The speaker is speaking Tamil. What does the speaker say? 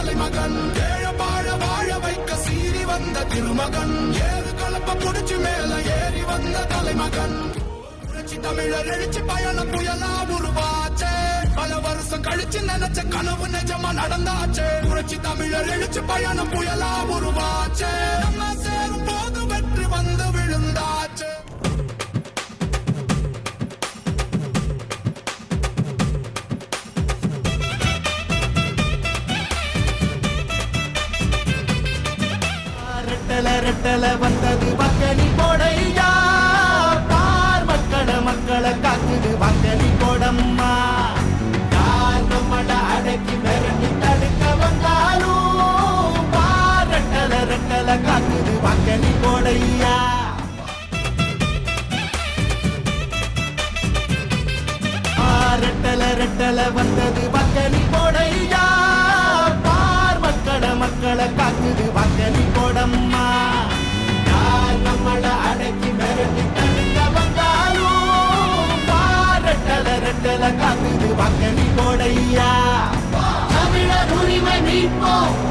தலைமகன் ஏழ வாழ வாழ வைக்க சீறி வந்த திருமகன் ஏறு கலப்ப புடிச்சு மேல ஏறி வந்த தலைமகன் புரட்சி தமிழர் எழுச்சி பயணம் புயலா உருவாச்சே பல வருஷம் கழிச்சு நினைச்ச கனவு நிஜமா நடந்தாச்சே புரட்சி தமிழர் எழுச்சி பயணம் புயலா உருவாச்சே நம்ம சேரும் போது வெற்றி வந்து விழுந்தாச்சே ரெட்டல வந்தது மக்களி போடையா பார் மக்களை காக்குது மக்களி போடம்மா யார் நம்மள அடக்கி மிரட்டி தடுக்க வந்தாலும் பார் ரெட்டல காக்குது மக்களி போடையா ரெட்டல வந்தது மக்களி போடையா பார் மக்களை காக்குது மக்களி போடம்மா யார் நம்மள அடக்கி மிரட்டி தடுக்க வந்தாலும் பார் ரெட்டல காக்குது மக்களி போடையா தமிழர் உரிமை மீட்போம்